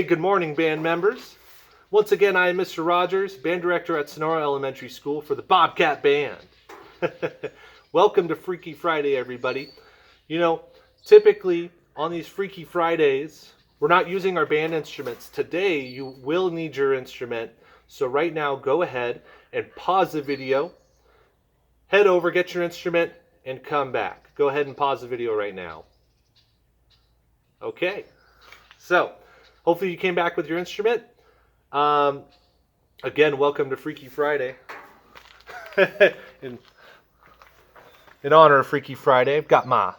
good morning, band members. Once again, I am Mr. Rogers, band director at Sonora Elementary School for the Bobcat Band. Welcome to Freaky Friday, everybody. You know, typically on these Freaky Fridays, we're not using our band instruments. Today, you will need your instrument. So right now, go ahead and pause the video, head over, get your instrument, and come back. Go ahead and pause the video right now. Okay, so hopefully you came back with your instrument. Again, welcome to Freaky Friday. in honor of Freaky Friday, I've got my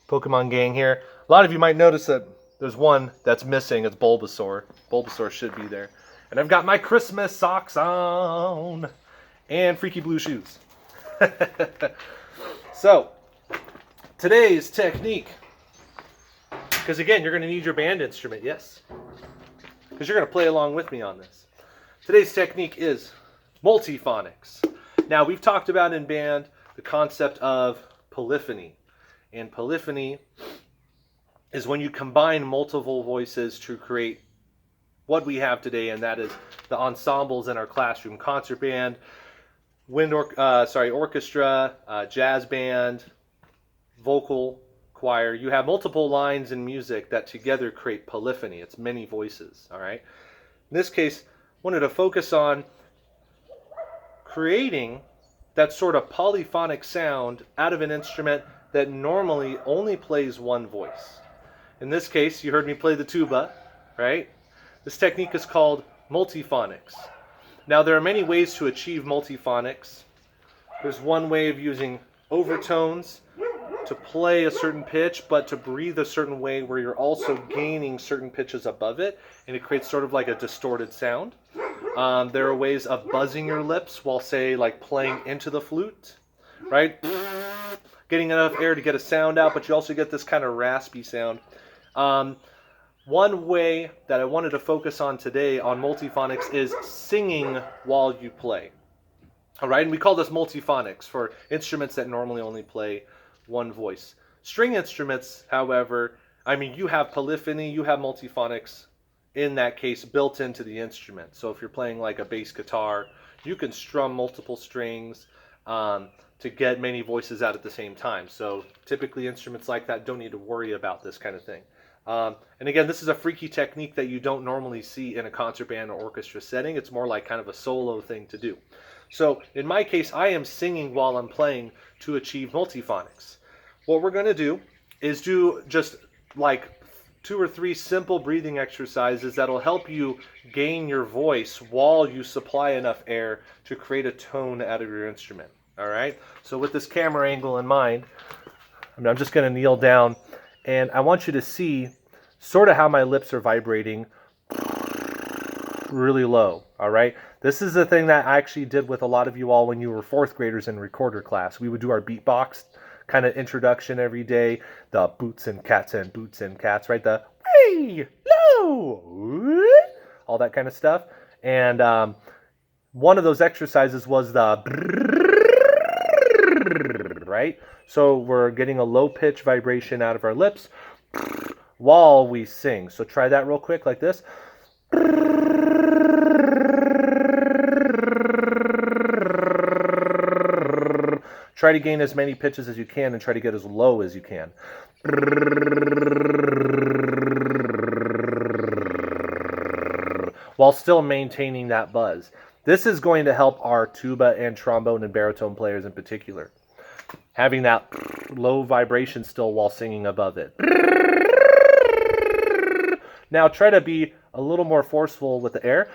Pokemon gang here. A lot of you might notice that there's one that's missing. It's Bulbasaur. Bulbasaur should be there. And I've got my Christmas socks on and freaky blue shoes. So, today's technique. Because again, you're going to need your band instrument, yes. Because you're going to play along with me on this. Today's technique is multiphonics. Now, we've talked about in band the concept of polyphony. And polyphony is when you combine multiple voices to create what we have today, and that is the ensembles in our classroom. Concert band, orchestra, jazz band, vocal choir. You have multiple lines in music that together create polyphony. It's many voices, all right? In this case, I wanted to focus on creating that sort of polyphonic sound out of an instrument that normally only plays one voice. In this case, you heard me play the tuba, right? This technique is called multiphonics. Now, there are many ways to achieve multiphonics. There's one way of using overtones to play a certain pitch, but to breathe a certain way where you're also gaining certain pitches above it, and it creates sort of like a distorted sound. There are ways of buzzing your lips while, say, like playing into the flute, right? Getting enough air to get a sound out, but you also get this kind of raspy sound. One way that I wanted to focus on today on multiphonics is singing while you play. All right, and we call this multiphonics for instruments that normally only play one voice. String instruments, however, you have polyphony, you have multiphonics in that case built into the instrument. So if you're playing like a bass guitar, you can strum multiple strings to get many voices out at the same time. So typically instruments like that don't need to worry about this kind of thing. And again, this is a freaky technique that you don't normally see in a concert band or orchestra setting. It's more like kind of a solo thing to do. So in my case, I am singing while I'm playing to achieve multiphonics. What we're going to do is do just like 2 or 3 simple breathing exercises that'll help you gain your voice while you supply enough air to create a tone out of your instrument. All right? So with this camera angle in mind, I'm just going to kneel down, and I want you to see sort of how my lips are vibrating really low, all right? This is the thing that I actually did with a lot of you all when you were 4th graders in recorder class. We would do our beatbox kind of introduction every day, the boots and cats, right? The hey, low, all that kind of stuff. And one of those exercises was the right? So we're getting a low pitch vibration out of our lips while we sing. So try that real quick like this. Try to gain as many pitches as you can and try to get as low as you can. While still maintaining that buzz. This is going to help our tuba and trombone and baritone players in particular. Having that low vibration still while singing above it. Now try to be a little more forceful with the air.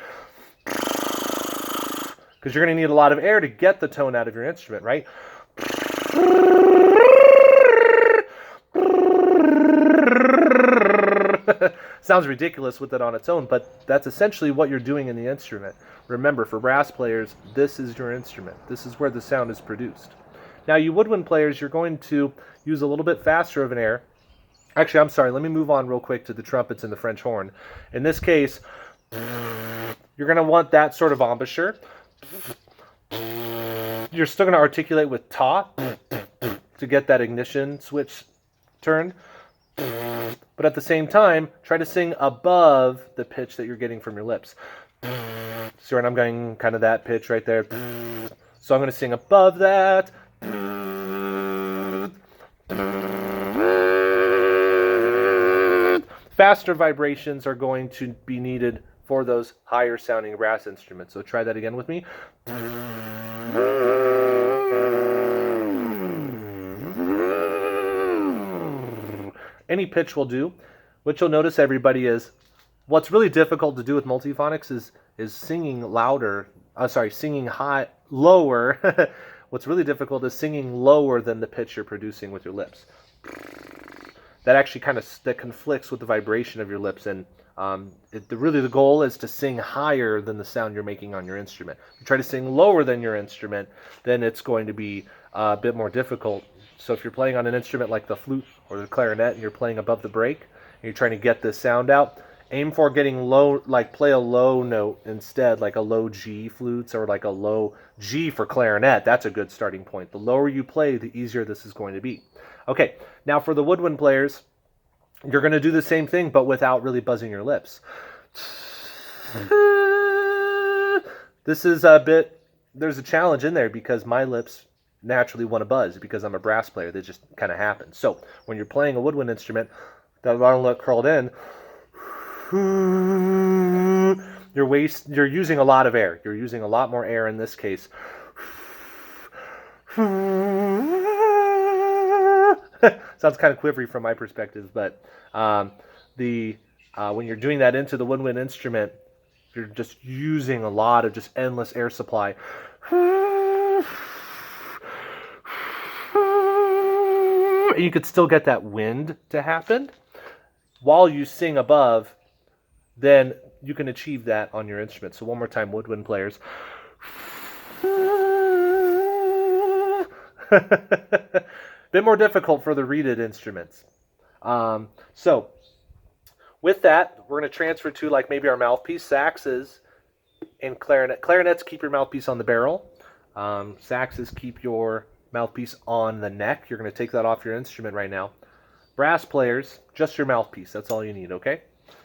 Because you're going to need a lot of air to get the tone out of your instrument, right? Sounds ridiculous with it on its own, but that's essentially what you're doing in the instrument. Remember, for brass players, this is your instrument. This is where the sound is produced. Now, you woodwind players, you're going to use a little bit faster of an air. Actually, I'm sorry, let me move on real quick to the trumpets and the French horn. In this case, you're going to want that sort of embouchure. You're still going to articulate with ta to get that ignition switch turned. But at the same time, try to sing above the pitch that you're getting from your lips. So when I'm going kind of that pitch right there. So I'm going to sing above that. Faster vibrations are going to be needed for those higher sounding brass instruments. So try that again with me. Any pitch will do. What you'll notice, everybody, is what's really difficult to do with multiphonics is singing louder. Singing lower. What's really difficult is singing lower than the pitch you're producing with your lips. That actually that conflicts with the vibration of your lips, and really the goal is to sing higher than the sound you're making on your instrument. If you try to sing lower than your instrument, then it's going to be a bit more difficult. So if you're playing on an instrument like the flute or the clarinet and you're playing above the break and you're trying to get this sound out, aim for getting low, like play a low note instead, like a low G flutes or like a low G for clarinet. That's a good starting point. The lower you play, the easier this is going to be. Okay, now for the woodwind players, you're going to do the same thing, but without really buzzing your lips. This is there's a challenge in there because my lips naturally want to buzz because I'm a brass player. That just kind of happens. So when you're playing a woodwind instrument, that long lip curled in, you're using a lot of air. You're using a lot more air in this case. Sounds kind of quivery from my perspective, but when you're doing that into the woodwind instrument, you're just using a lot of just endless air supply. You could still get that wind to happen while you sing above. Then you can achieve that on your instrument. So one more time, woodwind players. Bit more difficult for the reeded instruments. So with that, we're going to transfer to like maybe our mouthpiece, saxes, and clarinet. Clarinets, keep your mouthpiece on the barrel. Saxes, keep your mouthpiece on the neck. You're going to take that off your instrument right now. Brass players, just your mouthpiece. That's all you need, okay?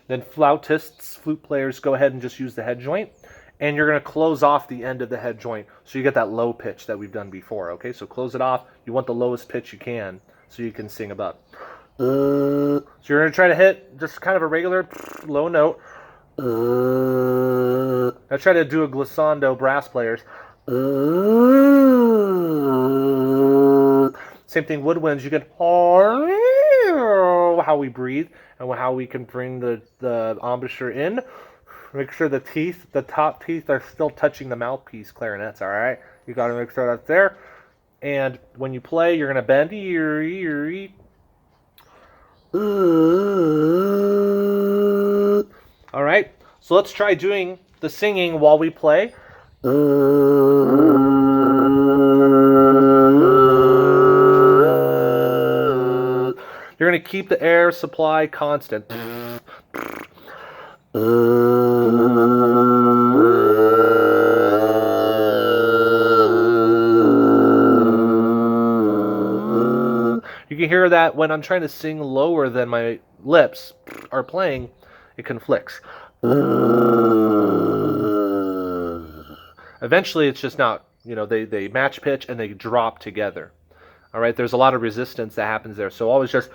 Then flautists, flute players, go ahead and just use the head joint. And you're going to close off the end of the head joint so you get that low pitch that we've done before, okay? So close it off. You want the lowest pitch you can so you can sing above. So you're going to try to hit just kind of a regular low note. Now try to do a glissando, brass players. Same thing, woodwinds. You can how we breathe and how we can bring the embouchure in. Make sure the top teeth are still touching the mouthpiece, clarinets, all right? You got to make sure that's there. And when you play, you're going to bend. All right, so let's try doing the singing while we play. You're going to keep the air supply constant. You can hear that when I'm trying to sing lower than my lips are playing, it conflicts. Eventually, it's just not, they match pitch and they drop together. All right, there's a lot of resistance that happens there. So always just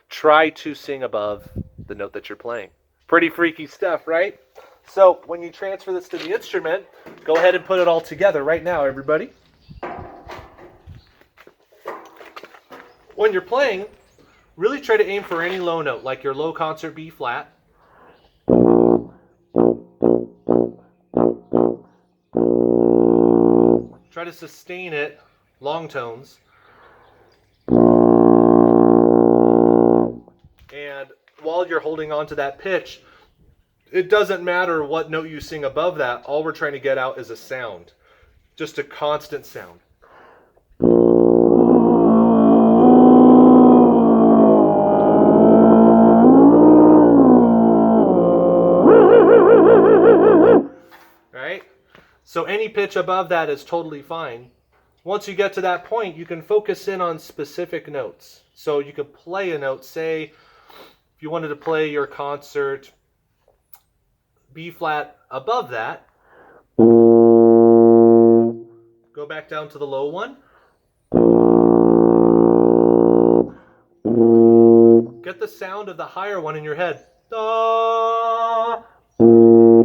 try to sing above the note that you're playing. Pretty freaky stuff, right? So when you transfer this to the instrument, go ahead and put it all together right now, everybody. When you're playing, really try to aim for any low note, like your low concert B flat. Try to sustain it, long tones. And while you're holding on to that pitch, it doesn't matter what note you sing above that. All we're trying to get out is a sound. Just a constant sound. Right? So any pitch above that is totally fine. once you get to that point, you can focus in on specific notes. So you could play a note, say, if you wanted to play your concert B flat above that, go back down to the low one. Get the sound of the higher one in your head. Da, da.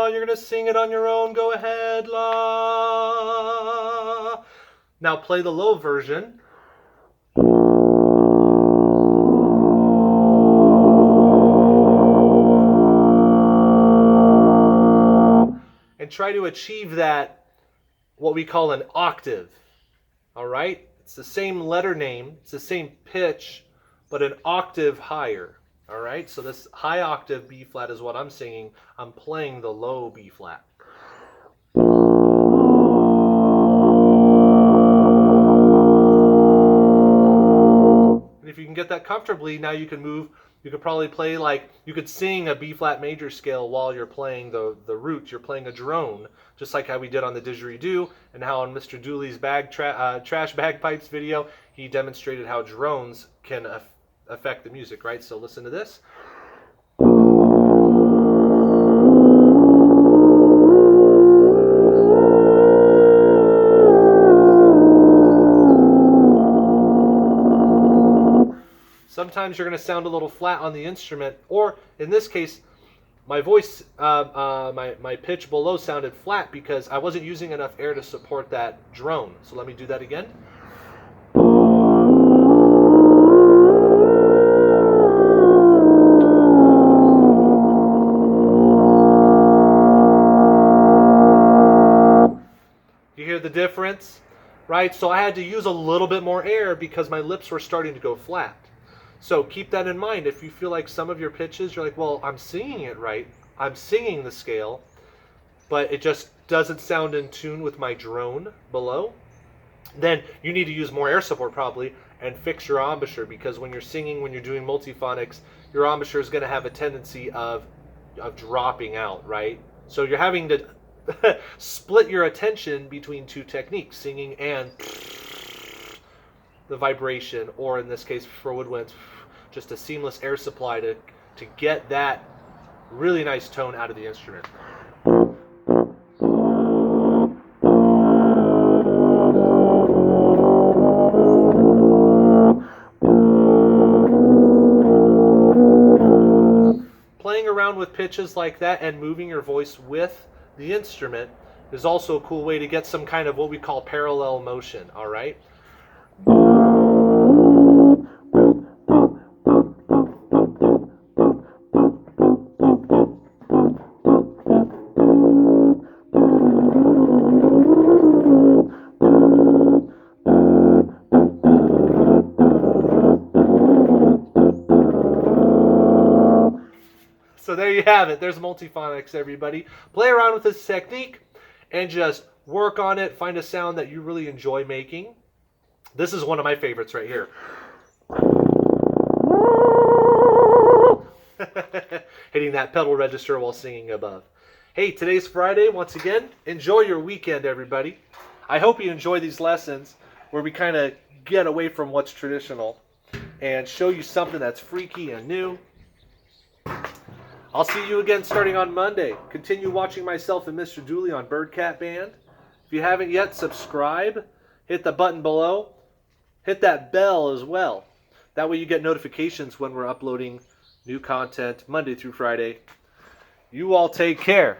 You're going to sing it on your own. Go ahead. La. Now play the low version. And try to achieve that, what we call an octave. All right? It's the same letter name, it's the same pitch, but an octave higher. All right? So this high octave B flat is what I'm singing. I'm playing the low B flat. And if you can get that comfortably, now you can move. You could probably play you could sing a B flat major scale while you're playing the root. You're playing a drone, just like how we did on the didgeridoo, and how on Mr. Dooley's trash bagpipes video, he demonstrated how drones can affect the music, right? So listen to this. Sometimes you're going to sound a little flat on the instrument, or in this case, my voice, my pitch below sounded flat because I wasn't using enough air to support that drone. So let me do that again. You hear the difference, right? So I had to use a little bit more air because my lips were starting to go flat. So keep that in mind. If you feel like some of your pitches, you're like, well, I'm singing it right. I'm singing the scale, but it just doesn't sound in tune with my drone below. Then you need to use more air support probably and fix your embouchure, because when you're singing, when you're doing multiphonics, your embouchure is going to have a tendency of dropping out, right? So you're having to split your attention between two techniques, singing and the vibration, or in this case for woodwinds, just a seamless air supply to get that really nice tone out of the instrument. Playing around with pitches like that and moving your voice with the instrument is also a cool way to get some kind of what we call parallel motion, all right? So there you have it. There's multiphonics, everybody. Play around with this technique and just work on it. Find a sound that you really enjoy making. This is one of my favorites right here. Hitting that pedal register while singing above. Hey, today's Friday. Once again, enjoy your weekend, everybody. I hope you enjoy these lessons where we kind of get away from what's traditional and show you something that's freaky and new. I'll see you again starting on Monday. Continue watching myself and Mr. Dooley on Birdcat Band. If you haven't yet, subscribe. Hit the button below. Hit that bell as well. That way you get notifications when we're uploading new content Monday through Friday. You all take care.